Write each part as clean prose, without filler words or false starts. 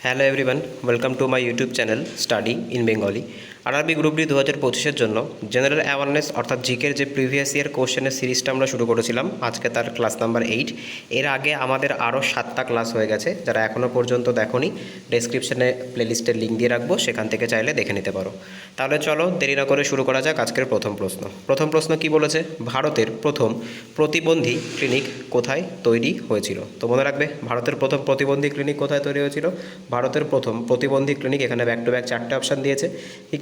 Hello everyone, welcome to my YouTube channel study in Bengali. RRB group D 2025-এর জন্য general awareness অর্থাৎ জিকের যে প্রিভিয়াস ইয়ার কোশ্চেনের সিরিজটা আমরা শুরু করেছিলাম, আজকে তার ক্লাস নাম্বার 8। এর আগে আমাদের আরও 7টা ক্লাস হয়ে গেছে। যারা এখনও পর্যন্ত দেখোনি, ডেসক্রিপশনে প্লেলিস্টের লিঙ্ক দিয়ে রাখবো, সেখান থেকে চাইলে দেখে নিতে পারো। তাহলে চলো দেরি না করে শুরু করা যাক আজকের প্রথম প্রশ্ন কি বলেছে? ভারতের প্রথম প্রতিবন্ধী ক্লিনিক কোথায় তৈরি হয়েছিল? তো মনে রাখবে, ভারতের প্রথম প্রতিবন্ধী ক্লিনিক কোথায় তৈরি হয়েছিল? ভারতের প্রথম প্রতিবন্ধী ক্লিনিক, এখানে ব্যাক টু ব্যাক 4টে অপশান দিয়েছে।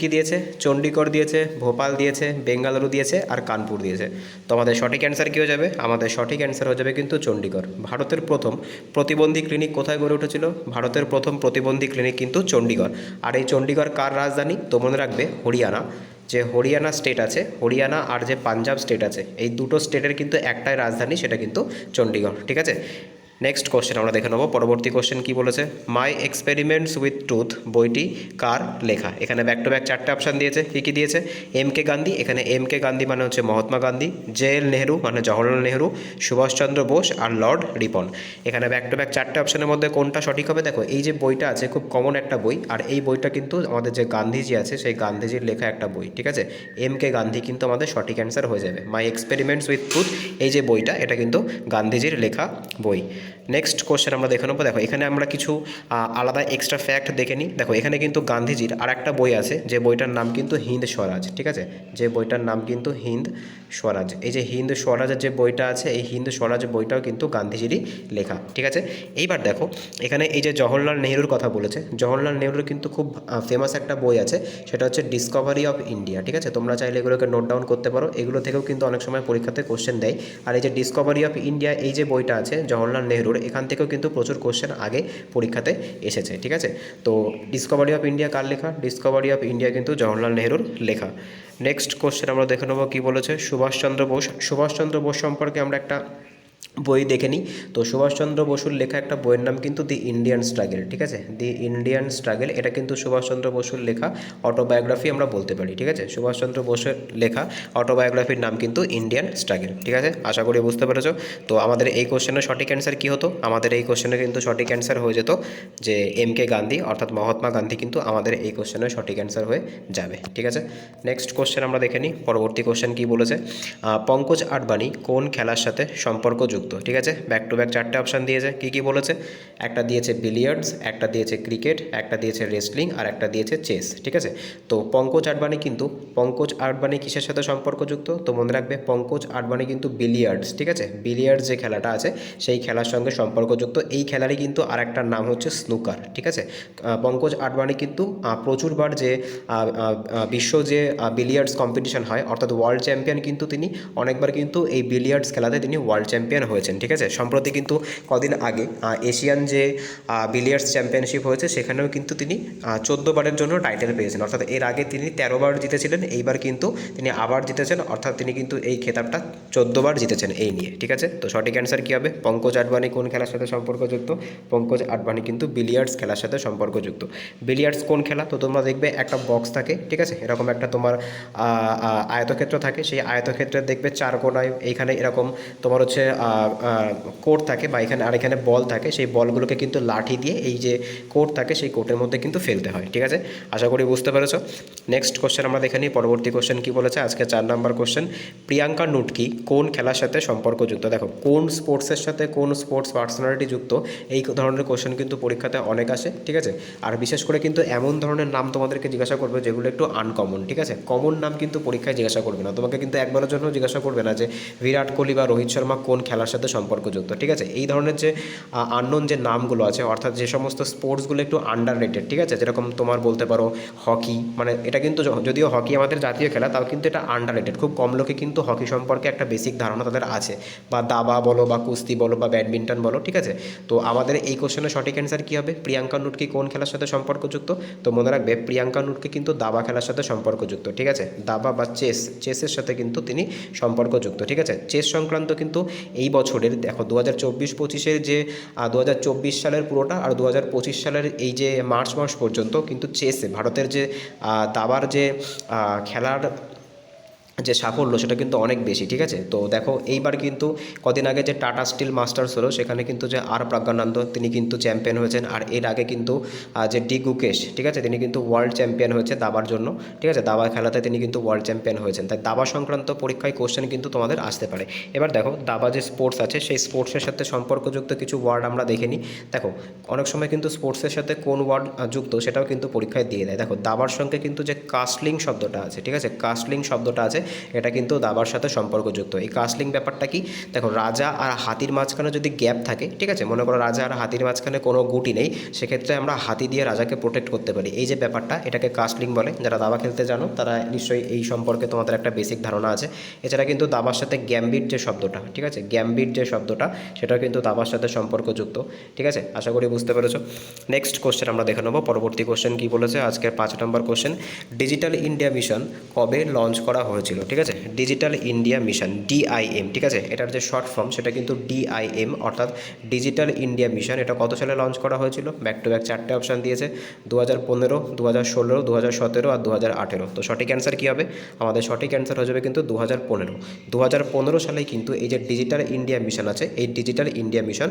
কী দিয়েছে? চণ্ডীগড় দিয়েছে, ভোপাল দিয়েছে, বেঙ্গালুরু দিয়েছে আর কানপুর দিয়েছে। তো আমাদের সঠিক অ্যান্সার কী হয়ে যাবে? আমাদের সঠিক অ্যান্সার হয়ে যাবে কিন্তু চণ্ডীগড়। ভারতের প্রথম প্রতিবন্ধী ক্লিনিক কোথায় গড়ে উঠেছিল? ভারতের প্রথম প্রতিবন্ধী ক্লিনিক কিন্তু চণ্ডীগড়। আর এই চণ্ডীগড় কার রাজধানী? তো মনে রাখবে, হরিয়ানা। যে হরিয়ানা স্টেট আছে, হরিয়ানা আর যে পাঞ্জাব স্টেট আছে, এই দুটো স্টেটের কিন্তু একটাই রাজধানী, সেটা কিন্তু চণ্ডীগড়। ঠিক আছে, নেক্সট কোশ্চেন আমরা দেখে নেব। পরবর্তী কোশ্চেন কি বলেছে? মাই এক্সপেরিমেন্টস উইথ ট্রুথ বইটি কার লেখা? এখানে ব্যাক টু ব্যাক 4টে অপশান দিয়েছে। কী দিয়েছে? এম কে গান্ধী, এখানে এম কে গান্ধী মানে হচ্ছে মহাত্মা গান্ধী, জে এল নেহরু মানে জওহরলাল নেহরু, সুভাষচন্দ্র বোস আর লর্ড রিপন। এখানে ব্যাক টু ব্যাক 4টে অপশানের মধ্যে কোনটা সঠিক হবে? দেখো, এই যে বইটা আছে খুব কমন একটা বই, আর এই বইটা কিন্তু আমাদের যে গান্ধীজি আছে সেই গান্ধীজির লেখা একটা বই। ঠিক আছে, এম কে গান্ধী কিন্তু আমাদের সঠিক অ্যান্সার হয়ে যাবে। মাই এক্সপেরিমেন্টস উইথ ট্রুথ, এই যে বইটা, এটা কিন্তু গান্ধীজির লেখা বই। নেক্সট কোশ্চেন আমরা দেখে নেবো। দেখো, এখানে আমরা কিছু আলাদা এক্সট্রা ফ্যাক্ট দেখে নিই। দেখো, এখানে কিন্তু গান্ধীজির আর একটা বই আছে, যে বইটার নাম কিন্তু হিন্দ স্বরাজ। ঠিক আছে, যে বইটার নাম কিন্তু হিন্দ স্বরাজ। এই যে হিন্দ স্বরাজের যে বইটা আছে, এই হিন্দ স্বরাজ বইটাও কিন্তু গান্ধীজিরই লেখা। ঠিক আছে, এইবার দেখো, এখানে এই যে জওহরলাল নেহরুর কথা বলেছে, জওহরলাল নেহরুর কিন্তু খুব ফেমাস একটা বই আছে, সেটা হচ্ছে ডিসকভারি অফ ইন্ডিয়া। ঠিক আছে, তোমরা চাইলে এগুলোকে নোট ডাউন করতে পারো, এগুলো থেকেও কিন্তু অনেক সময় পরীক্ষাতে কোশ্চেন দেয়। আর এই যে ডিসকভারি অফ ইন্ডিয়া, এই যে বইটা আছে জওহরলাল নেহরুর, এখান থেকেও কিন্তু প্রচুর কোশ্চেন আগে পরীক্ষাতে এসেছে। ঠিক আছে, তো ডিসকভারি অফ ইন্ডিয়া কার লেখা? ডিসকভারি অফ ইন্ডিয়া কিন্তু জওহরলাল নেহরুর লেখা। নেক্সট কোশ্চেন আমরা দেখে নেবো কী বলেছে। সুভাষচন্দ্র বোস, সুভাষচন্দ্র বোস সম্পর্কে আমরা একটা বই দেখে নিই। তো সুভাষচন্দ্র বসুর লেখা একটা বইয়ের নাম কিন্তু দি ইন্ডিয়ান স্ট্রাগল। ঠিক আছে, দি ইন্ডিয়ান স্ট্রাগল, এটা কিন্তু সুভাষচন্দ্র বসুর লেখা অটোবায়োগ্রাফি আমরা বলতে পারি। ঠিক আছে, সুভাষচন্দ্র বসুর লেখা অটোবায়োগ্রাফির নাম কিন্তু ইন্ডিয়ান স্ট্রাগল। ঠিক আছে, আশা করি বুঝতে পেরেছো। তো আমাদের এই কোশ্চেনের সঠিক অ্যান্সার কী হতো? আমাদের এই কোশ্চেনে কিন্তু সঠিক অ্যান্সার হয়ে যেত যে এম কে গান্ধী, অর্থাৎ মহাত্মা গান্ধী কিন্তু আমাদের এই কোশ্চেনের সঠিক অ্যান্সার হয়ে যাবে। ঠিক আছে, নেক্সট কোশ্চেন আমরা দেখে নিই। পরবর্তী কোশ্চেন কী বলেছে? পঙ্কজ আডবাণী কোন খেলার সাথে সম্পর্কযুক্ত? ঠিক আছে, ব্যাক টু ব্যাক 4টে অপশান দিয়েছে। কী বলেছে? একটা দিয়েছে বিলিয়ার্ডস, একটা দিয়েছে ক্রিকেট, একটা দিয়েছে রেসলিং আর একটা দিয়েছে চেস। ঠিক আছে, তো পঙ্কজ আডবাণী কিসের সাথে সম্পর্কযুক্ত? তো মনে রাখবে, পঙ্কজ আডবাণী কিন্তু বিলিয়ার্ডস, ঠিক আছে, বিলিয়ার্ডস যে খেলাটা আছে সেই খেলার সঙ্গে সম্পর্কযুক্ত। এই খেলারই কিন্তু আর একটা নাম হচ্ছে স্নুকার। ঠিক আছে, পঙ্কজ আডবাণী কিন্তু প্রচুরবার যে বিশ্ব যে বিলিয়ার্ডস কম্পিটিশন হয়, অর্থাৎ ওয়ার্ল্ড চ্যাম্পিয়ন, কিন্তু তিনি অনেকবার কিন্তু এই বিলিয়ার্ডস খেলাতে তিনি ওয়ার্ল্ড চ্যাম্পিয়ন হয়েছেন। ঠিক আছে, সম্প্রতি কিন্তু কদিন আগে এশিয়ান যে বিলিয়ার্ডস চ্যাম্পিয়নশিপ হয়েছে, সেখানেও কিন্তু তিনি 14বারের জন্য টাইটেল পেয়েছেন। অর্থাৎ এর আগে তিনি 13বার জিতেছিলেন, এইবার কিন্তু তিনি আবার জিতেছেন, অর্থাৎ তিনি কিন্তু এই খেতাবটা 14বার জিতেছেন এই নিয়ে। ঠিক আছে, তো সঠিক অ্যান্সার কী হবে? পঙ্কজ আডবাণী কোন খেলার সাথে সম্পর্কযুক্ত? পঙ্কজ আডবাণী কিন্তু বিলিয়ার্ডস খেলার সাথে সম্পর্কযুক্ত। বিলিয়ার্ডস কোন খেলা? তো তোমরা দেখবে একটা বক্স থাকে, ঠিক আছে, এরকম একটা তোমার আয়তক্ষেত্র থাকে, সেই আয়তক্ষেত্রের দেখবে 4 কোণায় এইখানে এরকম তোমার হচ্ছে কোর্ট থাকে, বা এখানে আর এখানে বল থাকে, সেই বলগুলোকে কিন্তু লাঠি দিয়ে এই যে কোর্ট থাকে সেই কোর্টের মধ্যে কিন্তু ফেলতে হয়। ঠিক আছে, আশা করি বুঝতে পেরেছো। নেক্সট কোশ্চেন আমরা দেখে নিই। পরবর্তী কোশ্চেন কী বলেছে? আজকে 4 নম্বর কোশ্চেন, প্রিয়াঙ্কা নুটকি কোন খেলার সাথে সম্পর্কযুক্ত? দেখো, কোন স্পোর্টসের সাথে কোন স্পোর্টস পার্সোনালিটি যুক্ত, এই ধরনের কোশ্চেন কিন্তু পরীক্ষাতে অনেক আসে। ঠিক আছে, আর বিশেষ করে কিন্তু এমন ধরনের নাম তোমাদেরকে জিজ্ঞাসা করবে যেগুলো একটু আনকমন। ঠিক আছে, কমন নাম কিন্তু পরীক্ষায় জিজ্ঞাসা করবে না, তোমাকে কিন্তু একবারের জন্য জিজ্ঞাসা করবে না যে বিরাট কোহলি বা রোহিত শর্মা কোন খেলার সাথে সম্পর্কযুক্ত। ঠিক আছে, এই ধরনের যে আননোন যে নামগুলো আছে, অর্থাৎ যে সমস্ত স্পোর্টসগুলো একটু আন্ডার রেটেড, ঠিক আছে, যেরকম তোমার বলতে পারো হকি, মানে এটা কিন্তু যদিও হকি আমাদের জাতীয় খেলা, তাও কিন্তু এটা আন্ডার রেটেড, খুব কম লোকে কিন্তু হকি সম্পর্কে একটা বেসিক ধারণা তাদের আছে, বা দাবা বলো বা কুস্তি বলো বা ব্যাডমিন্টন বলো। ঠিক আছে, তো আমাদের এই কোশ্চেনের সঠিক অ্যান্সার কী হবে? প্রিয়াঙ্কা নুটকি কোন খেলার সাথে সম্পর্কযুক্ত? তো মনে রাখবে, প্রিয়াঙ্কা নুটকি কিন্তু দাবা খেলার সাথে সম্পর্কযুক্ত। ঠিক আছে, দাবা বা চেসের সাথে কিন্তু তিনি সম্পর্কযুক্ত। ঠিক আছে, চেস সংক্রান্ত কিন্তু এই বছরের দেখো 2024-25-এর যে 2024 সালের পুরোটা আর 2025 সালের এই যে মার্চ মাস পর্যন্ত কিন্তু চেসে ভারতের যে দাবার যে খেলার যে সাফল্য সেটা কিন্তু অনেক বেশি, ঠিক আছে। তো দেখো এইবার কিন্তু কদিন আগে যে টাটা স্টিল মাস্টার্স হলো সেখানে কিন্তু যে আর প্রজ্ঞানন্দ তিনি কিন্তু চ্যাম্পিয়ন হয়েছেন, আর এর আগে কিন্তু যে ডি গুকেশ, ঠিক আছে, তিনি কিন্তু ওয়ার্ল্ড চ্যাম্পিয়ন হয়েছে দাবার জন্য, ঠিক আছে, দাবা খেলাতে তিনি কিন্তু ওয়ার্ল্ড চ্যাম্পিয়ন হয়েছেন। তাই দাবা সংক্রান্ত পরীক্ষায় কোশ্চেন কিন্তু তোমাদের আসতে পারে। এবার দেখো দাবা যে স্পোর্টস আছে সেই স্পোর্টসের সাথে সম্পর্কযুক্ত কিছু ওয়ার্ড আমরা দেখে নিই। দেখো অনেক সময় কিন্তু স্পোর্টসের সাথে কোন ওয়ার্ড যুক্ত সেটাও কিন্তু পরীক্ষায় দিয়ে দেয়। দেখো দাবার সঙ্গে কিন্তু যে কাস্টলিং শব্দটা আছে, ঠিক আছে, কাস্টলিং শব্দটা আছে এটা কিন্তু দাবার সাথে সম্পর্কযুক্ত। এই কাস্টলিং ব্যাপারটা কি, দেখো রাজা আর হাতির মাঝখানে যদি গ্যাপ থাকে, ঠিক আছে, মনে করো রাজা আর হাতির মাঝখানে কোনো গুটি নেই, সেক্ষেত্রে আমরা হাতি দিয়ে রাজাকে প্রোটেক্ট করতে পারি। এই যে ব্যাপারটা এটাকে কাস্টলিং বলে। যারা দাবা খেলতে জানো তারা নিশ্চয়ই এই সম্পর্কে তোমাদের একটা বেসিক ধারণা আছে। এছাড়া কিন্তু দাবার সাথে গ্যাম্বিট যে শব্দটা, ঠিক আছে, গ্যাম্বিট যে শব্দটা সেটাও কিন্তু দাবার সাথে সম্পর্কযুক্ত, ঠিক আছে, আশা করি বুঝতে পেরেছো। নেক্সট কোশ্চেন আমরা দেখে নেবো। পরবর্তী কোশ্চেন কী বলেছে, আজকের 5 নম্বর কোশ্চেন, ডিজিটাল ইন্ডিয়া মিশন কবে লঞ্চ করা হয়েছিল, ঠিক আছে, ডিজিটাল ইন্ডিয়া মিশন ডিআইএম, ঠিক আছে, এটার যে শর্ট ফর্ম সেটা কিন্তু ডিআইএম অর্থাৎ ডিজিটাল ইন্ডিয়া মিশন। এটা কত সালে লঞ্চ করা হয়েছিল, ব্যাক টু ব্যাক 4টে অপশান দিয়েছে, 2015, 2016, 2017 আর 2018। তো সঠিক অ্যান্সার কী হবে, আমাদের সঠিক অ্যান্সার হয়ে যাবে কিন্তু 2015 সালেই কিন্তু এই যে ডিজিটাল ইন্ডিয়া মিশন আছে এই ডিজিটাল ইন্ডিয়া মিশন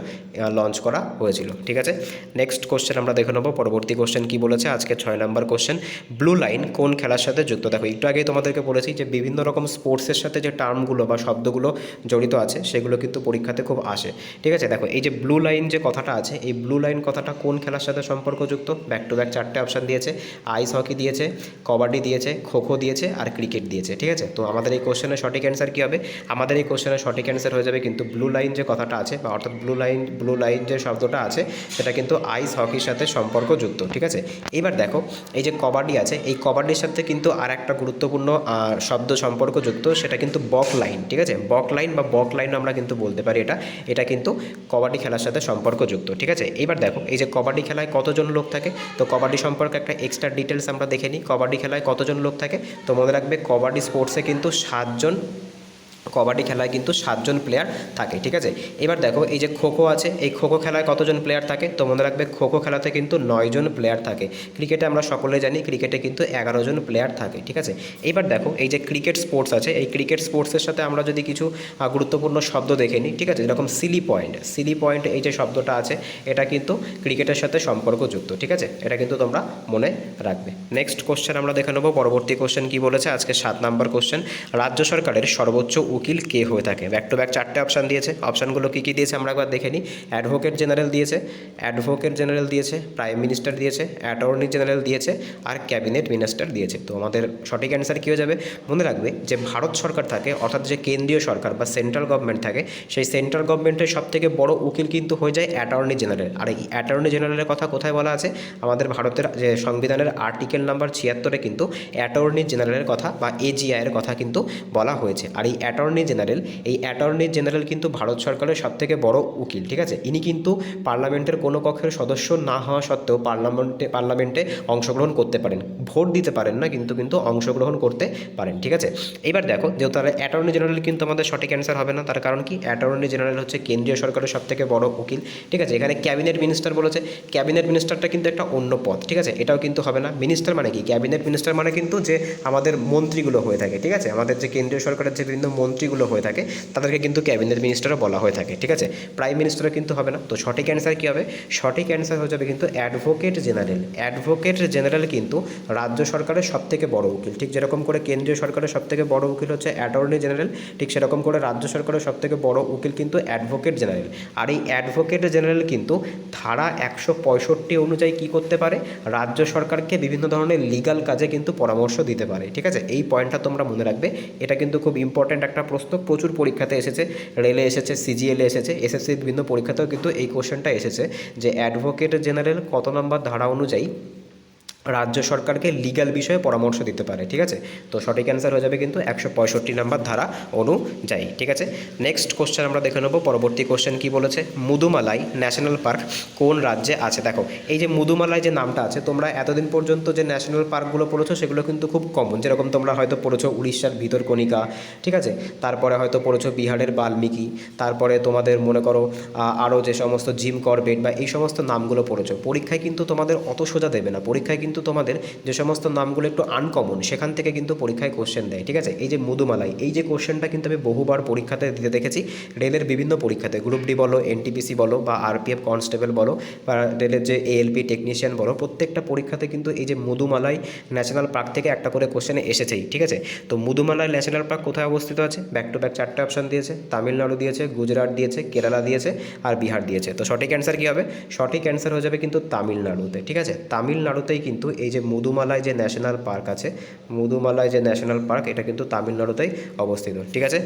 লঞ্চ করা হয়েছিল, ঠিক আছে। নেক্সট কোশ্চেন আমরা দেখে নেবো। পরবর্তী কোশ্চেন কী বলেছে, আজকে 6 নম্বর কোশ্চেন, ব্লু লাইন কোন খেলার সাথে যুক্ত। দেখো একটু আগেই তোমাদেরকে বলেছি যে বিভিন্ন রকম স্পোর্টসের সাথে যে টার্মগুলো বা শব্দগুলো জড়িত আছে সেগুলো কিন্তু পরীক্ষাতে খুব আসে, ঠিক আছে। দেখো এই যে ব্লু লাইন যে কথাটা আছে এই ব্লু লাইন কথাটা কোন খেলার সাথে সম্পর্কযুক্ত, ব্যাক টু ব্যাক 4টে অপশান দিয়েছে, আইস হকি দিয়েছে, কবাডি দিয়েছে, খোখো দিয়েছে আর ক্রিকেট দিয়েছে, ঠিক আছে। তো আমাদের এই কোশ্চেনের সঠিক অ্যান্সার কী হবে, আমাদের এই কোশ্চেনের সঠিক অ্যান্সার হয়ে যাবে কিন্তু ব্লু লাইন যে কথাটা আছে বা অর্থাৎ ব্লু লাইন যে শব্দটা আছে সেটা কিন্তু আইস হকির সাথে সম্পর্কযুক্ত, ঠিক আছে। এবার দেখো এই যে কবাডি আছে এই কবাডির সাথে কিন্তু আর একটা গুরুত্বপূর্ণ শব্দ সম্পর্কযুক্ত, সেটা কিন্তু বক লাইন, ঠিক আছে, বক লাইন বা বক লাইন আমরা কিন্তু বলতে পারি। এটা কিন্তু কবাডি খেলার সাথে সম্পর্কযুক্ত, ঠিক আছে। এবার দেখো এই যে কবাডি খেলায় কতজন লোক থাকে, তো কবাডি সম্পর্কে একটা এক্সট্রা ডিটেলস আমরা দেখে নিই। কবাডি খেলায় কতজন লোক থাকে, তো মনে রাখবে কবাডি স্পোর্টসে কিন্তু 7জন, কবাডি খেলায় কিন্তু 7জন প্লেয়ার থাকে, ঠিক আছে। এবার দেখো এই যে খোখো আছে এই খোখো খেলায় কতজন প্লেয়ার থাকে, তো মনে রাখবে খোখো খেলাতে কিন্তু 9জন প্লেয়ার থাকে। ক্রিকেটে আমরা সকলে জানি ক্রিকেটে কিন্তু 11জন প্লেয়ার থাকে, ঠিক আছে। এবার দেখো এই যে ক্রিকেট স্পোর্টস আছে এই ক্রিকেট স্পোর্টসের সাথে আমরা যদি কিছু গুরুত্বপূর্ণ শব্দ দেখে নিই, ঠিক আছে, যেরকম সিলি পয়েন্ট এই যে শব্দটা আছে এটা কিন্তু ক্রিকেটের সাথে সম্পর্কযুক্ত, ঠিক আছে, এটা কিন্তু তোমরা মনে রাখবে। নেক্সট কোশ্চেন আমরা দেখে নেবো। পরবর্তী কোশ্চেন কী বলেছে, আজকে 7 নম্বর কোশ্চেন, রাজ্য সরকারের সর্বোচ্চ উকিল কে হয়ে থাকে, ব্যাক টু ব্যাক 4টে অপশান দিয়েছে। অপশানগুলো কী কী দিয়েছে আমরা একবার দেখে নিই। অ্যাডভোকেট জেনারেল দিয়েছে, প্রাইম মিনিস্টার দিয়েছে, অ্যাটর্নি জেনারেল দিয়েছে আর ক্যাবিনেট মিনিস্টার দিয়েছে। তো আমাদের সঠিক অ্যান্সার কী হয়ে যাবে, মনে রাখবে যে ভারত সরকার থাকে অর্থাৎ যে কেন্দ্রীয় সরকার বা সেন্ট্রাল গভর্নমেন্ট থাকে সেই সেন্ট্রাল গভর্নমেন্টের সবথেকে বড় উকিল কিন্তু হয়ে যায় অ্যাটর্নি জেনারেল। আর এই অ্যাটর্নি জেনারেলের কথা কোথায় বলা আছে, আমাদের ভারতের যে সংবিধানের আর্টিকেল নাম্বার 76-এ কিন্তু অ্যাটর্নি জেনারেলের কথা বা এজিআইয়ের কথা কিন্তু বলা হয়েছে। আর এই অ্যাটর্নি জেনারেল কিন্তু ভারত সরকারের সবথেকে বড় উকিল, ঠিক আছে। ইনি কিন্তু পার্লামেন্টের কোনো কক্ষের সদস্য না হওয়া সত্ত্বেও পার্লামেন্টে অংশগ্রহণ করতে পারেন, ভোট দিতে পারেন না কিন্তু অংশগ্রহণ করতে পারেন, ঠিক আছে। এবার দেখো যেহেতু তারা অ্যাটর্নি জেনারেল কিন্তু আমাদের সঠিক অ্যান্সার হবে না, তার কারণ কি, অ্যাটর্নি জেনারেল হচ্ছে কেন্দ্রীয় সরকারের সবথেকে বড় উকিল, ঠিক আছে। এখানে ক্যাবিনেট মিনিস্টার বলেছে, ক্যাবিনেট মিনিস্টারটা কিন্তু একটা অন্য পদ, ঠিক আছে, এটাও কিন্তু হবে না। মিনিস্টার মানে কি, ক্যাবিনেট মিনিস্টার মানে কিন্তু যে আমাদের মন্ত্রীগুলো হয়ে থাকে, ঠিক আছে, আমাদের যে কেন্দ্রীয় সরকারের যে বিভিন্ন মন্ত্রীগুলো হয়ে থাকে তাদেরকে কিন্তু ক্যাবিনেট মিনিস্টারও বলা হয়ে থাকে, ঠিক আছে। প্রাইম মিনিস্টারও কিন্তু হবে না। তো সঠিক অ্যান্সার কী হবে, সঠিক অ্যান্সার হয়ে যাবে কিন্তু অ্যাডভোকেট জেনারেল কিন্তু রাজ্য সরকারের সবথেকে বড় উকিল। ঠিক যেরকম করে কেন্দ্রীয় সরকারের সবথেকে বড় উকিল হচ্ছে অ্যাটর্নি জেনারেল, ঠিক সেরকম করে রাজ্য সরকারের সবথেকে বড় উকিল কিন্তু অ্যাডভোকেট জেনারেল। আর এই অ্যাডভোকেট জেনারেল কিন্তু ধারা 165 অনুযায়ী কী করতে পারে, রাজ্য সরকারকে বিভিন্ন ধরনের লিগাল কাজে কিন্তু পরামর্শ দিতে পারে, ঠিক আছে। এই পয়েন্টটা তোমরা মনে রাখবে, এটা কিন্তু খুব ইম্পর্ট্যান্ট একটা প্রশ্ন, প্রচুর পরীক্ষাতে এসেছে, রেলে এসেছে, সিজিএলে এসেছে, এসএসসির বিভিন্ন পরীক্ষাতেও কিন্তু এই কোশ্চেনটা এসেছে যে অ্যাডভোকেট জেনারেল কত নম্বর ধারা অনুযায়ী রাজ্য সরকারকে লিগ্যাল বিষয়ে পরামর্শ দিতে পারে, ঠিক আছে। তো সঠিক অ্যান্সার হয়ে যাবে কিন্তু 165 নম্বর ধারা অনুযায়ী, ঠিক আছে। নেক্সট কোশ্চেন আমরা দেখে নেব। পরবর্তী কোশ্চেন কি বলেছে, মুদুমালাই ন্যাশনাল পার্ক কোন রাজ্যে আছে। দেখো এই যে মুদুমালাই যে নামটা আছে, তোমরা এতদিন পর্যন্ত যে ন্যাশনাল পার্কগুলো পড়েছো সেগুলো কিন্তু খুব কমন, যেরকম তোমরা হয়তো পড়েছো উড়িষ্যার ভিতরকণিকা, ঠিক আছে, তারপরে হয়তো পড়েছো বিহারের বাল্মীকি, তারপরে তোমাদের মনে করো আরও যে সমস্ত জিম করবেট বা এই সমস্ত নামগুলো পড়েছো। পরীক্ষায় কিন্তু তোমাদের অত সোজা দেবে না, পরীক্ষায় কিন্তু কিন্তু তোমাদের যে সমস্ত নামগুলো একটু আনকমন সেখান থেকে কিন্তু পরীক্ষায় কোশ্চেন দেয়, ঠিক আছে। এই যে মধুমালাই, এই যে কোশ্চেনটা কিন্তু আমি বহুবার পরীক্ষাতে দিতে দেখেছি, রেলের বিভিন্ন পরীক্ষাতে, গ্রুপ ডি বলো, এনটিপিসি বলো, বা আরপিএফ কনস্টেবল বলো, বা রেলের যে এএলপি টেকনিশিয়ান বলো, প্রত্যেকটা পরীক্ষাতে কিন্তু এই যে মধুমালাই ন্যাশনাল পার্ক থেকে একটা করে কোশ্চেনে এসেছেই, ঠিক আছে। তো মধুমালাই ন্যাশনাল পার্ক কোথায় অবস্থিত আছে? ব্যাক টু ব্যাক 4টে অপশান দিয়েছে, তামিলনাড়ু দিয়েছে, গুজরাট দিয়েছে, কেরালা দিয়েছে আর বিহার দিয়েছে। তো সঠিক অ্যান্সার কী হবে? সঠিক অ্যান্সার হয়ে যাবে কিন্তু তামিলনাড়ুতে, ঠিক আছে। তামিলনাড়ুতেই কিন্তু এই যে মধুমালাই যে ন্যাশনাল পার্ক আছে, মধুমালাই যে ন্যাশনাল পার্ক, এটা কিন্তু তামিলনাড়ুতেই অবস্থিত, ঠিক আছে।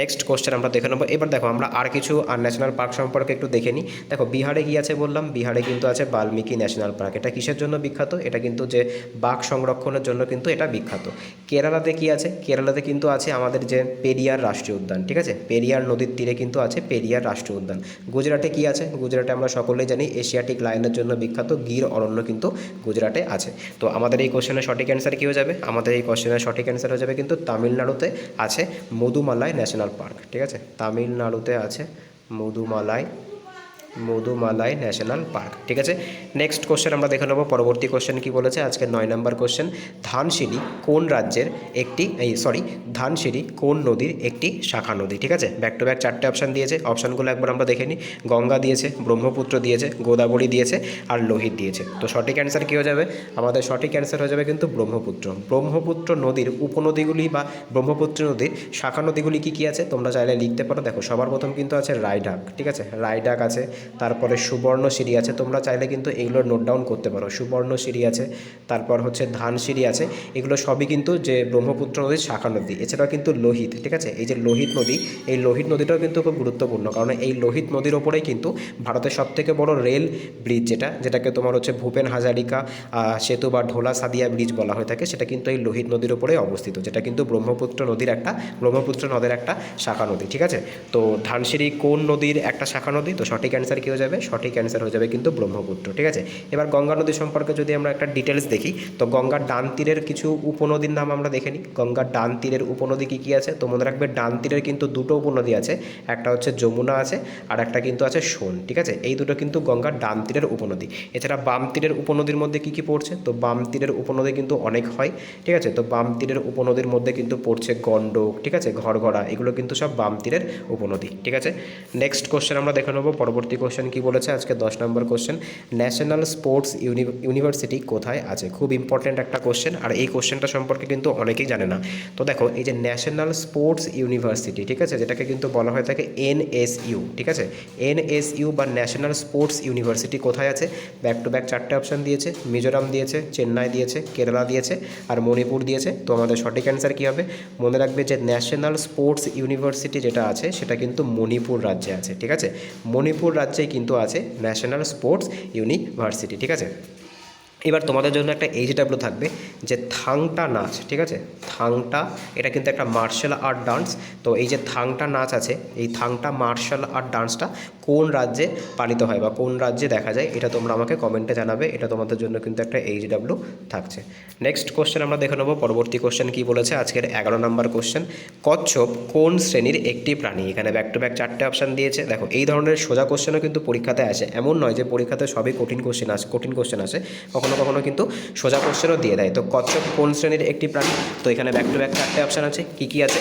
নেক্সট কোশ্চেন আমরা দেখে নেবো। এবার দেখো আমরা আর কিছু ন্যাশনাল পার্ক সম্পর্কে একটু দেখে নিই। দেখো বিহারে কী আছে বললাম, বিহারে কিন্তু আছে বাল্মীকি ন্যাশনাল পার্ক। এটা কিসের জন্য বিখ্যাত? এটা কিন্তু যে বাঘ সংরক্ষণের জন্য কিন্তু এটা বিখ্যাত। কেরালাতে কী আছে? কেরালাতে কিন্তু আছে আমাদের যে পেরিয়ার রাষ্ট্রীয় উদ্যান, ঠিক আছে। পেরিয়ার নদীর তীরে কিন্তু আছে পেরিয়ার রাষ্ট্রীয় উদ্যান। গুজরাটে কী আছে? গুজরাটে আমরা সকলেই জানি এশিয়াটিক লায়নের জন্য বিখ্যাত গির অরণ্য কিন্তু গুজরাটে আছে। তো আমাদের এই কোশ্চেনের সঠিক অ্যান্সার কী হয়ে যাবে? আমাদের এই কোশ্চেনের সঠিক অ্যান্সার হয়ে যাবে কিন্তু তামিলনাড়ুতে আছে মধুমালাই ন্যাশনাল পার্ক, ঠিক আছে। তামিলনাড়ুতে আছে মধুমালাই ন্যাশনাল পার্ক, ঠিক আছে। নেক্সট কোশ্চেন আমরা দেখে নেব। পরবর্তী কোশ্চেন কি বলেছে? আজকে 9 নম্বর কোশ্চেন, ধানসিঁড়ি কোন রাজ্যের একটি ধানসিঁড়ি কোন নদীর একটি শাখা নদী, ঠিক আছে। ব্যাক টু ব্যাক 4টে অপশান দিয়েছে, অপশানগুলো একবার আমরা দেখে নিই। গঙ্গা দিয়েছে, ব্রহ্মপুত্র দিয়েছে, গোদাবরী দিয়েছে আর লোহিত দিয়েছে। তো সঠিক অ্যান্সার কী হয়ে যাবে? আমাদের সঠিক অ্যান্সার হয়ে যাবে কিন্তু ব্রহ্মপুত্র নদীর উপনদীগুলি বা ব্রহ্মপুত্র নদীর শাখা নদীগুলি কী কী আছে তোমরা চাইলে লিখতে পারো। দেখো সবার প্রথম কিন্তু আছে রায়ডাক, ঠিক আছে, রায়ডাক আছে, তারপরে সুবর্ণশিরি আছে, তোমরা চাইলে কিন্তু এইগুলো নোট ডাউন করতে পারো। সুবর্ণশিরি আছে, তারপর হচ্ছে ধানসিঁড়ি আছে, এগুলো সবই কিন্তু যে ব্রহ্মপুত্র নদীর শাখা নদী। এছাড়াও কিন্তু লোহিত, ঠিক আছে, এই যে লোহিত নদী, এই লোহিত নদীটাও কিন্তু খুব গুরুত্বপূর্ণ, কারণ এই লোহিত নদীর ওপরেই কিন্তু ভারতের সবথেকে বড় রেল ব্রিজ যেটাকে তোমার হচ্ছে ভূপেন হাজারিকা সেতু বা ঢোলা সাদিয়া ব্রিজ বলা হয়ে থাকে, সেটা কিন্তু এই লোহিত নদীর ওপরে অবস্থিত, যেটা কিন্তু ব্রহ্মপুত্র নদের একটা শাখা নদী, ঠিক আছে। তো ধানসিঁড়ি কোন নদীর একটা শাখা নদী? তো সঠিক অ্যান্সার কী হয়ে যাবে? সঠিক অ্যান্সার হয়ে যাবে কিন্তু ব্রহ্মপুত্র, ঠিক আছে। এবার গঙ্গা নদী সম্পর্কে যদি আমরা একটা ডিটেলস দেখি, তো গঙ্গার ডান তীরের কিছু উপনদীর নাম আমরা দেখে নিই। গঙ্গার ডান তীরের উপনদী কী কী আছে? তো মনে রাখবে ডান তীরের কিন্তু দুটো উপনদী আছে, একটা হচ্ছে যমুনা আছে আর একটা কিন্তু আছে সোন, ঠিক আছে। এই দুটো কিন্তু গঙ্গার ডান তীরের উপনদী। এছাড়া বাম তীরের উপনদীর মধ্যে কী কী পড়ছে? তো বাম তীরের উপনদী কিন্তু অনেক হয়, ঠিক আছে। তো বাম তীরের উপনদীর মধ্যে কিন্তু পড়ছে গণ্ডক, ঠিক আছে, ঘরঘরা, এগুলো কিন্তু সব বাম তীরের উপনদী, ঠিক আছে। নেক্সট কোশ্চেন আমরা দেখে নেবো। পরবর্তী কোশ্চেন কি বলেছে? আজকে 10 নম্বর কোশ্চেন, ন্যাশনাল স্পোর্টস ইউনিভার্সিটি কোথায় আছে? খুব ইম্পর্ট্যান্ট একটা কোশ্চেন, আর এই কোশ্চেনটা সম্পর্কে কিন্তু অনেকেই জানে না। তো দেখো এই যে ন্যাশনাল স্পোর্টস ইউনিভার্সিটি, ঠিক আছে, যেটাকে কিন্তু বলা হয়ে থাকে এনএসইউ, ঠিক আছে, এনএসইউ বা ন্যাশনাল স্পোর্টস ইউনিভার্সিটি কোথায় আছে? ব্যাক টু ব্যাক 4টে অপশান দিয়েছে, মিজোরাম দিয়েছে, চেন্নাই দিয়েছে, কেরালা দিয়েছে আর মণিপুর দিয়েছে। তো আমাদের সঠিক অ্যান্সার কী হবে? মনে রাখবে যে ন্যাশনাল স্পোর্টস ইউনিভার্সিটি যেটা আছে সেটা কিন্তু মণিপুর রাজ্যে আছে, ঠিক আছে। মণিপুর রাজ্যেই কিন্তু আছে ন্যাশনাল স্পোর্টস ইউনিভার্সিটি, ঠিক আছে। এবার তোমাদের জন্য একটা এইচডাব্লিউ থাকবে যে থাংটা নাচ, ঠিক আছে, থাংটা, এটা কিন্তু একটা মার্শাল আর্ট ডান্স। তো এই যে থাংটা নাচ আছে, এই থাংটা মার্শাল আর্ট ডান্সটা কোন রাজ্যে পালিত হয় বা কোন রাজ্যে দেখা যায়, এটা তোমরা আমাকে কমেন্টে জানাবে। এটা তোমাদের জন্য কিন্তু একটা এইচডাব্লিউ থাকছে। নেক্সট কোশ্চেন আমরা দেখে নেবো। পরবর্তী কোশ্চেন কী বলেছে? আজকের 11 নম্বর কোশ্চেন, কচ্ছপ কোন শ্রেণীর একটি প্রাণী? এখানে ব্যাক টু ব্যাক 4টে অপশান দিয়েছে। দেখো এই ধরনের সোজা কোশ্চেনও কিন্তু পরীক্ষাতে আসে, এমন নয় যে পরীক্ষাতে সবই কঠিন কোশ্চেন আসে, কখনো কখনো কিন্তু সোজা কোশ্চেনও দিয়ে দেয়। তো কচ্ছপ কোন শ্রেণীর একটি প্রাণী? তো এখানে ব্যাক টু ব্যাক 4টে অপশান আছে, কী কী আছে?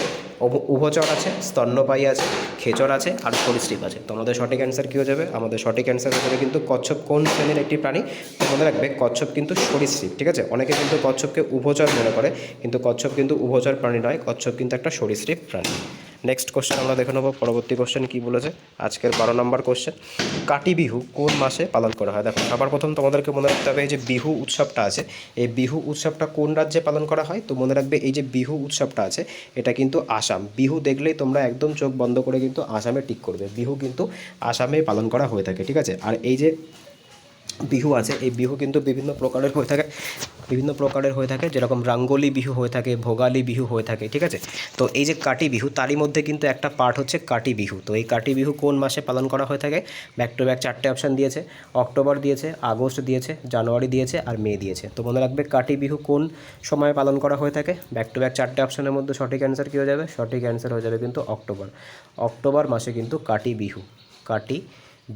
উভচর আছে, স্তন্যপায়ী আছে, খেচর আছে আর সরীসৃপ আছে। তো আমাদের সঠিক অ্যান্সার কী হয়ে যাবে? আমাদের সঠিক অ্যান্সার হয়ে যাবে কিন্তু কচ্ছপ কোন শ্রেণীর একটি প্রাণী? তো মনে রাখবে কচ্ছপ কিন্তু সরীসৃপ, ঠিক আছে। অনেকে কিন্তু কচ্ছপকে উভচর মনে করে, কিন্তু কচ্ছপ কিন্তু উভচর প্রাণী নয়, কচ্ছপ কিন্তু একটা সরীসৃপ প্রাণী। নেক্সট কোশ্চেন আমরা দেখে নেবো। পরবর্তী কোশ্চেন কী বলেছে? আজকের 12 নম্বর কোশ্চেন, কাটি বিহু কোন মাসে পালন করা হয়? দেখো সবার প্রথম তোমাদেরকে মনে রাখতে হবে এই যে বিহু উৎসবটা আছে, এই বিহু উৎসবটা কোন রাজ্যে পালন করা হয়? তো মনে রাখবে এই যে বিহু উৎসবটা আছে এটা কিন্তু আসাম। বিহু দেখলেই তোমরা একদম চোখ বন্ধ করে কিন্তু আসামে টিক করবে, বিহু কিন্তু আসামে পালন করা হয়ে থাকে, ঠিক আছে। আর এই যে বিহু আছে, এই বিহু কিন্তু বিভিন্ন প্রকারের হয়ে থাকে, যেরকম রাঙ্গোলি বিহু হয়ে থাকে, ভোগালী বিহু হয়ে থাকে, ঠিক আছে। তো এই যে কাটি বিহু, তারই মধ্যে কিন্তু একটা পার্ট হচ্ছে কাটি বিহু। তো এই কাটি বিহু কোন মাসে পালন করা হয়ে থাকে? ব্যাক টু ব্যাক 4টে অপশান দিয়েছে, অক্টোবর দিয়েছে, আগস্ট দিয়েছে, জানুয়ারি দিয়েছে আর মে দিয়েছে। তো মনে রাখবে কাটি বিহু কোন সময়ে পালন করা হয়ে থাকে? ব্যাক টু ব্যাক 4টে অপশানের মধ্যে সঠিক অ্যান্সার কী হয়ে যাবে? সঠিক অ্যান্সার হয়ে যাবে কিন্তু অক্টোবর মাসে কিন্তু কাটি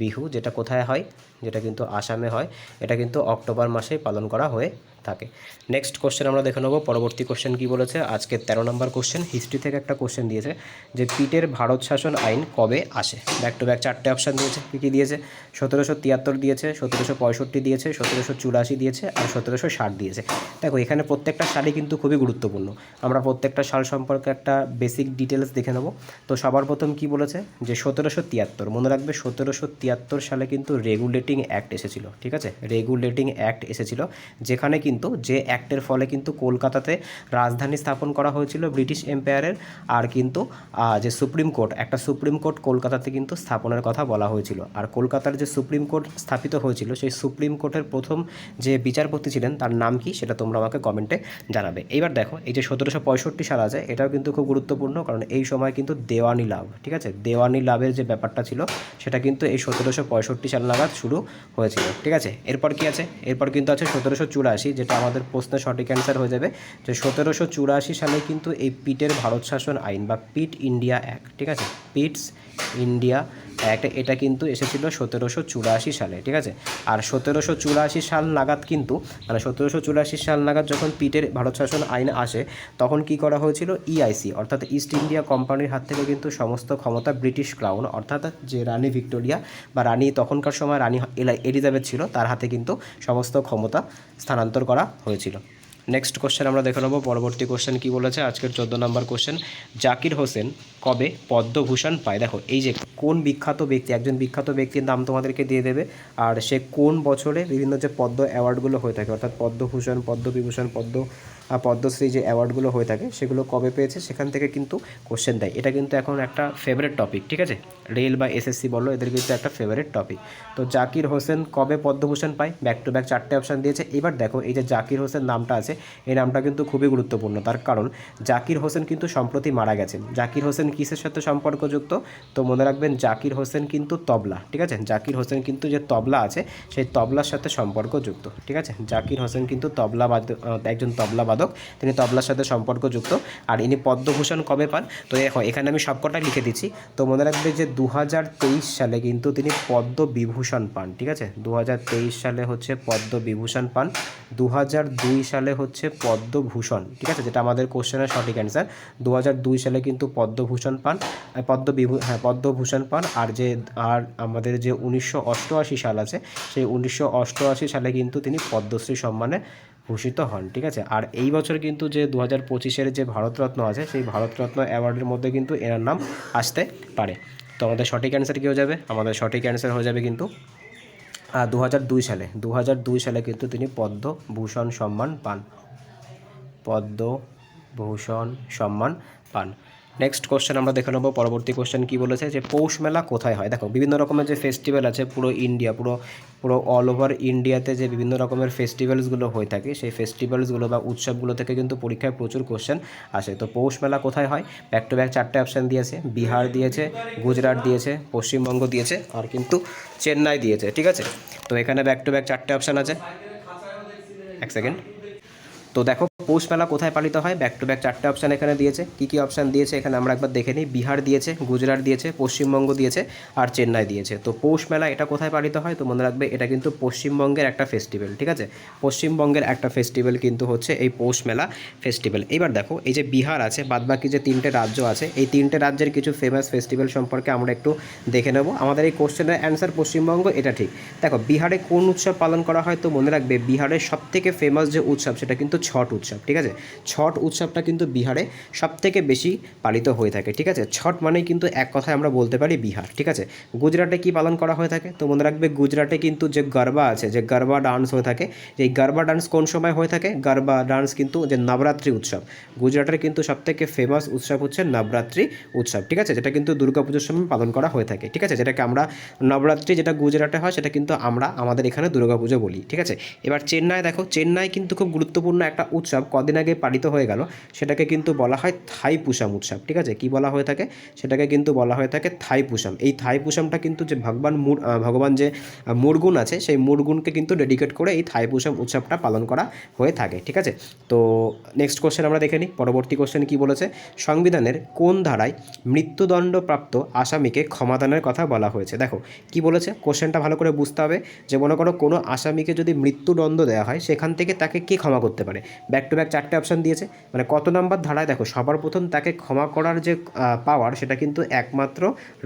বিহু যেটা কোথায় হয়? যেটা কিন্তু আসামে হয়, এটা কিন্তু অক্টোবর মাসেই পালন করা হয়ে থাকে। নেক্সট কোশ্চেন আমরা দেখে নেব। পরবর্তী কোশ্চেন কী বলেছে, আজকে 13 নম্বর কোশ্চেন, হিস্ট্রি থেকে একটা কোশ্চেন দিয়েছে যে পিটের ভারত শাসন আইন কবে আসে। ব্যাক টু ব্যাক 4টে অপশান দিয়েছে। কী কী দিয়েছে? 1773 দিয়েছে, 1765 দিয়েছে, 1784 দিয়েছে, আর 1760 দিয়েছে। দেখো এখানে প্রত্যেকটা সালই কিন্তু খুবই গুরুত্বপূর্ণ। আমরা প্রত্যেকটা সাল সম্পর্কে একটা বেসিক ডিটেলস দেখে নেব। তো সবার প্রথম কি বলেছে যে 1773, মনে রাখবে 1773 সালে কিন্তু রেগুলেটিং অ্যাক্ট এসেছিল। ঠিক আছে, রেগুলেটিং অ্যাক্ট এসেছিল, যেখানে কিন্তু যে অ্যাক্টের ফলে কিন্তু কলকাতাতে রাজধানী স্থাপন করা হয়েছিল ব্রিটিশ এম্পায়ারের, আর কিন্তু যে সুপ্রিম কোর্ট, একটা সুপ্রিম কোর্ট কলকাতাতে কিন্তু স্থাপনের কথা বলা হয়েছিল। আর কলকাতার যে সুপ্রিম কোর্ট স্থাপিত হয়েছিল, সেই সুপ্রিম কোর্টের প্রথম যে বিচারপতি ছিলেন তার নাম কি, সেটা তোমরা আমাকে কমেন্টে জানাবে। এইবার দেখো এই যে 1765 সাল আছে, এটাও কিন্তু খুব গুরুত্বপূর্ণ, কারণ এই সময় কিন্তু দেওয়ানি লাভ, ঠিক আছে, দেওয়ানি লাভের যে ব্যাপারটা ছিল সেটা কিন্তু এই 1765 সাল নাগাদ শুরু হয়েছিল। ঠিক আছে, এরপর কি আছে? এরপর কিন্তু আছে 1784, যেটা আমাদের প্রশ্নের সঠিক অ্যান্সার হয়ে যাবে যে 1784 সালে কিন্তু এই পিটের ভারত শাসন আইন বা পিট ইন্ডিয়া অ্যাক্ট, ঠিক আছে, পিটস ইন্ডিয়া অ্যাক্ট, এটা কিন্তু এসেছিল 1784 সালে। ঠিক আছে, আর 1784 সাল নাগাদ কিন্তু, মানে 1784 সাল নাগাদ যখন পিটের ভারত শাসন আইন আসে, তখন কি করা হয়েছিল, ইআইসি অর্থাৎ ইস্ট ইন্ডিয়া কোম্পানির হাত থেকে কিন্তু সমস্ত ক্ষমতা ব্রিটিশ ক্রাউন অর্থাৎ যে রানী ভিক্টোরিয়া বা রানী, তখনকার সময় রানী এলিজাবেথ ছিল, তার হাতে কিন্তু সমস্ত ক্ষমতা স্থানান্তর করা হয়েছিল। নেক্সট কোশ্চেন আমরা দেখে নেব। পরবর্তী কোশ্চেন কী বলেছে, আজকের 14 নম্বর কোশ্চেন, জাকির হোসেন কবে পদ্মভূষণ পায়? দেখো এই যে কোন বিখ্যাত ব্যক্তি, একজন বিখ্যাত ব্যক্তির নাম তোমাদেরকে দিয়ে দেবে, আর সে কোন বছরে বিভিন্ন যে পদ্ম অ্যাওয়ার্ডগুলো হয়ে থাকে, অর্থাৎ পদ্মভূষণ, পদ্মবিভূষণ, পদ্মশ্রী যে অ্যাওয়ার্ডগুলো হয়ে থাকে সেগুলো কবে পেয়েছে, সেখান থেকে কিন্তু কোশ্চেন দেয়। এটা কিন্তু এখন একটা ফেভারিট টপিক, ঠিক আছে, রেল বা এসএসসি বলো, এদের কিন্তু একটা ফেভারিট টপিক। তো জাকির হোসেন কবে পদ্মভূষণ পায়? ব্যাক টু ব্যাক 4টে অপশান দিয়েছে। এবার দেখো এই যে জাকির হোসেন নামটা আছে, এই নামটা কিন্তু খুবই গুরুত্বপূর্ণ, তার কারণ জাকির হোসেন কিন্তু সম্প্রতি মারা গেছেন। জাকির হোসেন কিসের সাথে সম্পর্কযুক্ত? তো মনে রাখবেন জাকির হোসেন কিন্তু তবলা, ঠিক আছে, জাকির হোসেন কিন্তু যে তবলা আছে সেই তবলার সাথে সম্পর্কযুক্ত। ঠিক আছে, জাকির হোসেন কিন্তু একজন তবলাবাদক, তিনি তবলার সাথে সম্পর্কযুক্ত। আর ইনি পদ্মভূষণ কবে পান? তো দেখো এখানে আমি সবকটা লিখে দিচ্ছি। তো মনে রাখবে যে 2023 সালে কিন্তু তিনি পদ্মবিভূষণ পান। ঠিক আছে, 2023 সালে হচ্ছে পদ্মবিভূষণ পান, 2002 সালে হচ্ছে পদ্মভূষণ। ঠিক আছে, যেটা আমাদের কোশ্চেনের সঠিক অ্যান্সার, 2002 সালে কিন্তু পদ্মভূষণ পান, পদ্মভূষণ পান। আর আমাদের যে 1988 সাল আছে, সেই 1988 সালে কিন্তু তিনি পদ্মশ্রী সম্মানে ভূষিত হন। ঠিক আছে, আর এই বছর কিন্তু যে 2025-এর যে ভারতরত্ন আছে, সেই ভারতরত্ন অ্যাওয়ার্ডের মধ্যে কিন্তু এনার নাম আসতে পারে। তো আমাদের সঠিক অ্যান্সার কী হয়ে যাবে? আমাদের সঠিক অ্যান্সার হয়ে যাবে কিন্তু 2002 সালে কিন্তু তিনি পদ্মভূষণ সম্মান পান, পদ্মভূষণ সম্মান পান। নেক্সট কোশ্চেন আমরা দেখে নেব। পরবর্তী কোশ্চেন কী বলেছে যে পৌষ মেলা কোথায় হয়? দেখো বিভিন্ন রকমের যে ফেস্টিভ্যাল আছে পুরো ইন্ডিয়া, পুরো অল ওভার ইন্ডিয়াতে যে বিভিন্ন রকমের ফেস্টিভ্যালসগুলো হয়ে থাকে, সেই ফেস্টিভ্যালসগুলো বা উৎসবগুলো থেকে কিন্তু পরীক্ষায় প্রচুর কোশ্চেন আসে। তো পৌষ মেলা কোথায় হয়? ব্যাক টু ব্যাক 4টে অপশান দিয়েছে, বিহার দিয়েছে, গুজরাট দিয়েছে, পশ্চিমবঙ্গ দিয়েছে, আর কিন্তু চেন্নাই দিয়েছে। ঠিক আছে, তো এখানে ব্যাক টু ব্যাক 4টে অপশান আছে। এক সেকেন্ড। তো দেখো পৌষ মেলা কোথায় পালিত হয়? ব্যাক টু ব্যাক 4টে অপশান এখানে দিয়েছে। কী কী অপশান দিয়েছে এখানে আমরা একবার দেখে নিই। বিহার দিয়েছে, গুজরাট দিয়েছে, পশ্চিমবঙ্গ দিয়েছে, আর চেন্নাই দিয়েছে। তো পৌষ মেলা এটা কোথায় পালিত হয়? তো মনে রাখবে এটা কিন্তু পশ্চিমবঙ্গের একটা ফেস্টিভ্যাল। ঠিক আছে, পশ্চিমবঙ্গের একটা ফেস্টিভ্যাল কিন্তু হচ্ছে এই পৌষ মেলা ফেস্টিভ্যাল। এইবার দেখো এই যে বিহার আছে, বাদবাকি যে 3টে রাজ্য আছে, এই 3টে রাজ্যের কিছু ফেমাস ফেস্টিভ্যাল সম্পর্কে আমরা একটু দেখে নেব। আমাদের এই কোশ্চেনের অ্যান্সার পশ্চিমবঙ্গ, এটা ঠিক। দেখো বিহারে কোন উৎসব পালন করা হয়? তো মনে রাখবে বিহারের সবথেকে ফেমাস যে উৎসব সেটা কিন্তু ছট উৎসব। ঠিক আছে, ছট উৎসবটা কিন্তু বিহারে সবথেকে বেশি পালিত হয়ে থাকে। ঠিক আছে, ছট মানেই কিন্তু এক কথায় আমরা বলতে পারি বিহার। ঠিক আছে, গুজরাটে কি পালন করা হয়ে থাকে? তো মনে রাখবে গুজরাটে কিন্তু যে গরবা আছে, যে গরবা ডান্স হয়ে থাকে, যে গরবা ডান্স কোন সময় হয়ে থাকে? গরবা ডান্স কিন্তু যে নবরাত্রি উৎসব, গুজরাটের কিন্তু সবথেকে ফেমাস উৎসব হচ্ছে নবরাত্রি উৎসব। ঠিক আছে, যেটা কিন্তু দুর্গাপুজোর সময় পালন করা হয়ে থাকে। ঠিক আছে, যেটাকে আমরা নবরাত্রি, যেটা গুজরাটে হয় সেটা কিন্তু আমরা আমাদের এখানে দুর্গাপুজো বলি। ঠিক আছে, এবার চেন্নাই দেখো, চেন্নাই কিন্তু খুব গুরুত্বপূর্ণ একটা উৎসব কদিন আগে পালিত হয়ে গেল, সেটাকে কিন্তু বলা হয় থাইপুসাম উৎসব। ঠিক আছে, কি বলা হয়ে থাকে, সেটাকে কিন্তু বলা হয়ে থাকে থাইপুসাম। এই থাইপুসামটা কিন্তু যে ভগবান যে মুরগুন আছে, সেই মুরগুনকে কিন্তু ডেডিকেট করে এই থাইপুসাম উৎসবটা পালন করা হয়ে থাকে। ঠিক আছে, তো নেক্সট কোশ্চেন আমরা দেখে নিই। পরবর্তী কোশ্চেন কি বলেছে, সংবিধানের কোন ধারায় মৃত্যুদণ্ডপ্রাপ্ত আসামিকে ক্ষমাদানের কথা বলা হয়েছে। দেখো কি বলেছে, কোশ্চেনটা ভালো করে বুঝতে হবে। যে মনে করো কোনো আসামিকে যদি মৃত্যুদণ্ড দেওয়া হয়, সেখান থেকে তাকে কে ক্ষমা করতে পারে। ব্যাক টু ব্যাক 4টে অপশান দিয়েছে, মানে কত নাম্বার ধারায়, দেখো সবার প্রথম তাকে ক্ষমা করার যে পাওয়ার, সেটা কিন্তু একমাত্র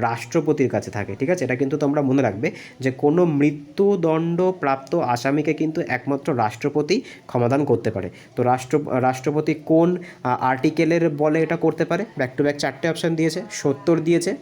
রাষ্ট্রপতির কাছে থাকে। ঠিক আছে, এটা কিন্তু তোমরা মনে রাখবে যে কোনো মৃত্যুদণ্ডপ্রাপ্ত আসামিকে কিন্তু একমাত্র রাষ্ট্রপতি ক্ষমাদান করতে পারে। তো রাষ্ট্রপতি কোন আর্টিকেলের বলে এটা করতে পারে। ব্যাক টু ব্যাক 4টে অপশান দিয়েছে, 70 দিয়েছে,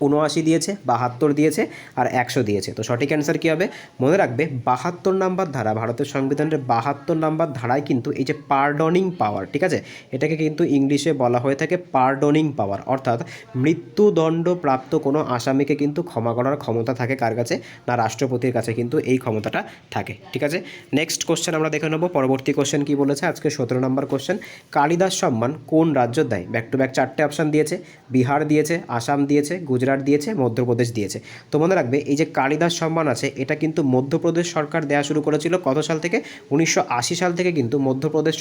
79 দিয়েছে, 72 দিয়েছে, আর 100 দিয়েছে। তো সঠিক অ্যান্সার কী হবে, মনে রাখবে 72 নাম্বার ধারা, ভারতের সংবিধানের 72 নাম্বার ধারায় কিন্তু এই যে পার্ডনিং পাওয়ার, ঠিক আছে, এটাকে কিন্তু ইংলিশে বলা হয়ে থাকে পার্ডনিং পাওয়ার, অর্থাৎ মৃত্যুদণ্ডপ্রাপ্ত কোনো আসামিকে কিন্তু ক্ষমা করার ক্ষমতা থাকে কার কাছে, না রাষ্ট্রপতির কাছে কিন্তু এই ক্ষমতাটা থাকে। ঠিক আছে, নেক্সট কোশ্চেন আমরা দেখে নেব। পরবর্তী কোশ্চেন কি বলেছে, আজকে 17 নম্বর কোশ্চেন, কালিদাস সম্মান কোন রাজ্য দেয়। ব্যাক টু ব্যাক 4টে অপশান দিয়েছে, বিহার দিয়েছে, আসাম দিয়েছে, গুজরাট দিয়েছে, মধ্যপ্রদেশ দিয়েছে। তো মনে রাখবে এই যে কালিদাস সম্মান আছে, এটা কিন্তু মধ্যপ্রদেশ সরকার দেওয়া শুরু করেছিল কত সাল থেকে, 1980 সাল থেকে কিন্তু মধ্যপ্রদেশ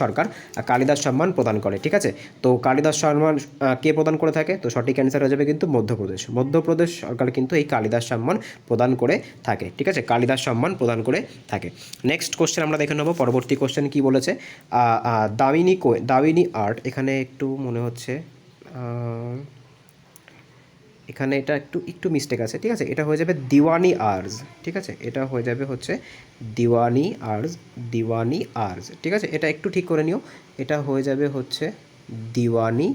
সরকার কালিদাস সম্মান প্রদান করে। ঠিক আছে, তো কালিদাস সম্মান কে প্রদান করে থাকে, তো সঠিক অ্যান্সার হয়ে যাবে কিন্তু মধ্যপ্রদেশ সরকার কিন্তু এই কালিদাস সম্মান প্রদান করে থাকে। ঠিক আছে, কালিদাস সম্মান প্রদান করে থাকে। নেক্সট কোশ্চেন আমরা দেখে নেব। পরবর্তী কোশ্চেন কি বলেছে, দামিনী আর্ট, এখানে একটু মনে হচ্ছে এখানে এটা একটু মিস্টেক আছে। ঠিক আছে, এটা হয়ে যাবে দিওয়ানি আর্জ। ঠিক আছে, এটা হয়ে যাবে হচ্ছে দিওয়ানি আর্জ। ঠিক আছে, এটা একটু ঠিক করে নিও, এটা হয়ে যাবে হচ্ছে দিওয়ানি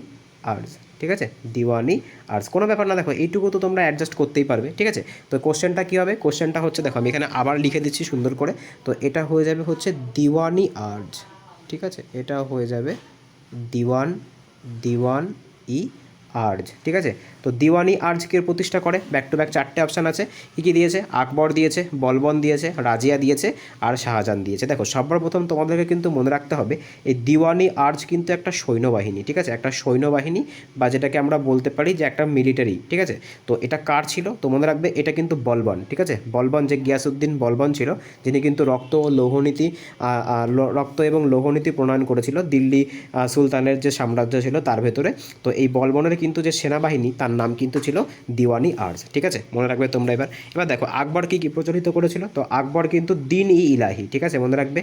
আর্জ। ঠিক আছে, দিওয়ানি আর্জ, কোনো ব্যাপার না। দেখো এইটুকু তো তোমরা অ্যাডজাস্ট করতেই পারবে। ঠিক আছে, তো কোশ্চেনটা কী হবে, কোশ্চেনটা হচ্ছে, দেখো আমি এখানে আবার লিখে দিচ্ছি সুন্দর করে, তো এটা হয়ে যাবে হচ্ছে দিওয়ানি আর্জ। ঠিক আছে, এটা হয়ে যাবে দিওয়ান ই আর্জ। ঠিক আছে, তো দিওয়ানি আর্জ কে প্রতিষ্ঠা করে, ব্যাক টু ব্যাক 4টে অপশান আছে, কী কী দিয়েছে, আকবর দিয়েছে, বলবন দিয়েছে, রাজিয়া দিয়েছে, আর শাহজাহান দিয়েছে। দেখো সবার প্রথম তোমাদেরকে কিন্তু মনে রাখতে হবে এই দিওয়ানি আর্জ কিন্তু একটা সৈন্যবাহিনী। ঠিক আছে, একটা সৈন্যবাহিনী, বা যেটাকে আমরা বলতে পারি যে একটা মিলিটারি। ঠিক আছে, তো এটা কার ছিল, তো মনে রাখবে এটা কিন্তু বলবন। ঠিক আছে, বলবন যে গিয়াসউদ্দিন বলবন ছিল, যিনি কিন্তু রক্ত এবং লৌহনীতি প্রণয়ন করেছিল দিল্লি সুলতানের যে সাম্রাজ্য ছিল তার ভেতরে। তো এই বলবনের কিন্তু যে সেনাবাহিনী, তার নাম কিন্তু ছিল দিওয়ানি আর্জ। ঠিক আছে, মনে রাখবে তোমরা। এবার দেখো আকবর কি প্রচলিত করেছিল, তো আকবর কিন্তু দিন ই ইলাহি। ঠিক আছে, মনে রাখবে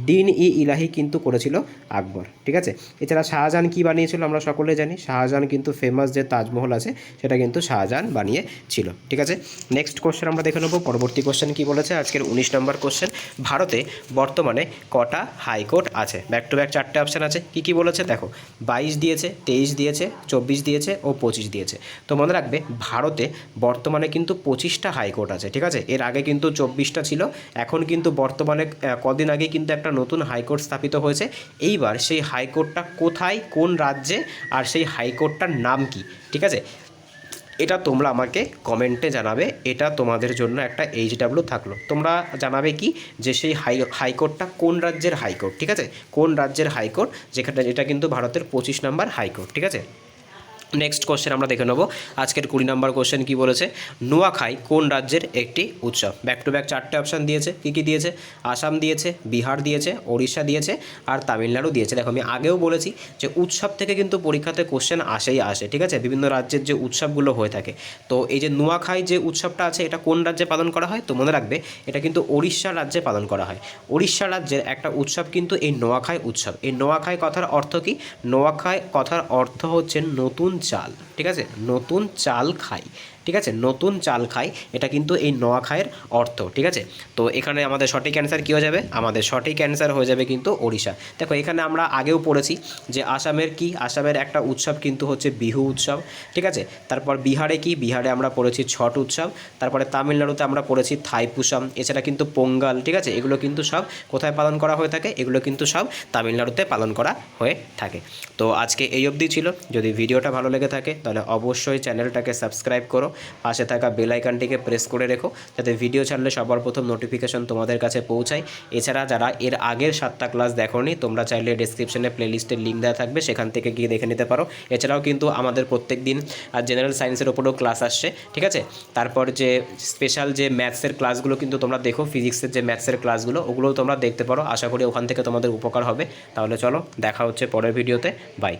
দিন ই ইলাহি কিন্তু করেছিল আকবর। ঠিক আছে, এছাড়া শাহজাহান কি বানিয়েছিল আমরা সকলে জানি, শাহজাহান কিন্তু ফেমাস যে তাজমহল আছে, সেটা কিন্তু শাহজাহান বানিয়েছিল। ঠিক আছে, নেক্সট কোশ্চেন আমরা দেখে নেব। পরবর্তী কোশ্চেন কি বলেছে, আজকের 19 নম্বর কোশ্চেন, ভারতে বর্তমানে কটা হাইকোর্ট আছে। ব্যাক টু ব্যাক 4টে অপশান আছে, কি কি বলেছে, দেখো 22 দিয়েছে, 23 দিয়েছে, 24 দিয়েছে ও 25 দিয়েছে। তো মনে রাখবে ভারতে বর্তমানে কিন্তু 25টা হাইকোর্ট আছে। ঠিক আছে, এর আগে কিন্তু 24টা ছিল, এখন কিন্তু বর্তমানে কদিন আগে কিন্তু একটা নতুন হাইকোর্ট স্থাপিত হয়েছে। এইবার সেই হাইকোর্টটা কোথায়, কোন রাজ্যে, আর সেই হাইকোর্টটার নাম কি। ঠিক আছে, এটা তোমরা আমাকে কমেন্টে জানাবে, এটা তোমাদের জন্য একটা HW থাকলো। তোমরা জানাবে কি যে সেই হাইকোর্টটা কোন রাজ্যের হাইকোর্ট। ঠিক আছে, কোন রাজ্যের হাইকোর্ট, এটা কিন্তু ভারতের 25 নম্বর হাইকোর্ট। ঠিক আছে, নেক্সট কোশ্চেন আমরা দেখে নেব। আজকের 20 নম্বর কোশ্চেন কি বলেছে, নোয়াখাই কোন রাজ্যের একটি উৎসব। ব্যাক টু ব্যাক 4টে অপশান দিয়েছে, কী কী দিয়েছে, আসাম দিয়েছে, বিহার দিয়েছে, ওড়িশা দিয়েছে, আর তামিলনাড়ু দিয়েছে। দেখো আমি আগেও বলেছি যে উৎসব থেকে কিন্তু পরীক্ষাতে কোশ্চেন আসে। ঠিক আছে, বিভিন্ন রাজ্যের যে উৎসবগুলো হয়ে থাকে, তো এই যে নোয়াখাই যে উৎসবটা আছে, এটা কোন রাজ্যে পালন করা হয়, তো মনে রাখবে এটা কিন্তু ওড়িশা রাজ্যে পালন করা হয়। ওড়িশা রাজ্যের একটা উৎসব কিন্তু এই নোয়াখাই উৎসব। এই নোয়াখাই কথার অর্থ কি, নোয়াখাই কথার অর্থ হচ্ছে নতুন চাল। ঠিক আছে, নতুন চাল খাই। ঠিক আছে, নতুন চাল খাই, এটা কিন্তু এই নোয়াখাইয়ের অর্থ। ঠিক আছে, তো এখানে আমাদের সঠিক অ্যান্সার কী হয়ে যাবে, আমাদের সঠিক অ্যান্সার হয়ে যাবে কিন্তু ওড়িশা। দেখো এখানে আমরা আগেও পড়েছি যে আসামের একটা উৎসব কিন্তু হচ্ছে বিহু উৎসব। ঠিক আছে, তারপর বিহারে বিহারে আমরা পড়েছি ছট উৎসব, তারপরে তামিলনাড়ুতে আমরা পড়েছি থাইপুসাম, এছাড়া কিন্তু পোঙ্গাল। ঠিক আছে, এগুলো কিন্তু সব কোথায় পালন করা হয়ে থাকে, এগুলো কিন্তু সব তামিলনাড়ুতে পালন করা হয়ে থাকে। তো আজকে এই অবধি ছিল। যদি ভিডিওটা ভালো লেগে থাকে তাহলে অবশ্যই চ্যানেলটাকে সাবস্ক্রাইব করো পাশে থাকা বেল আইকনটিকে প্রেস করে রেখো, যাতে ভিডিও ছাড়লে সবার প্রথম নোটিফিকেশন তোমাদের কাছে পৌঁছায়। এছাড়া যারা এর আগের 7টা ক্লাস দেখোনি, তোমরা চাইলে ডেসক্রিপশনে প্লেলিস্টের লিঙ্ক দেওয়া থাকবে, সেখান থেকে গিয়ে দেখে নিতে পারো। এছাড়াও কিন্তু আমাদের প্রত্যেক দিন জেনারেল সায়েন্সের ওপরেও ক্লাস আসছে, ঠিক আছে। তারপর যে স্পেশাল যে ম্যাথসের ক্লাসগুলো কিন্তু তোমরা দেখো, ফিজিক্সের যে ম্যাথসের ক্লাসগুলো, ওগুলোও তোমরা দেখতে পারো। আশা করি ওখান থেকে তোমাদের উপকার হবে। তাহলে চলো, দেখা হচ্ছে পরের ভিডিওতে। বাই।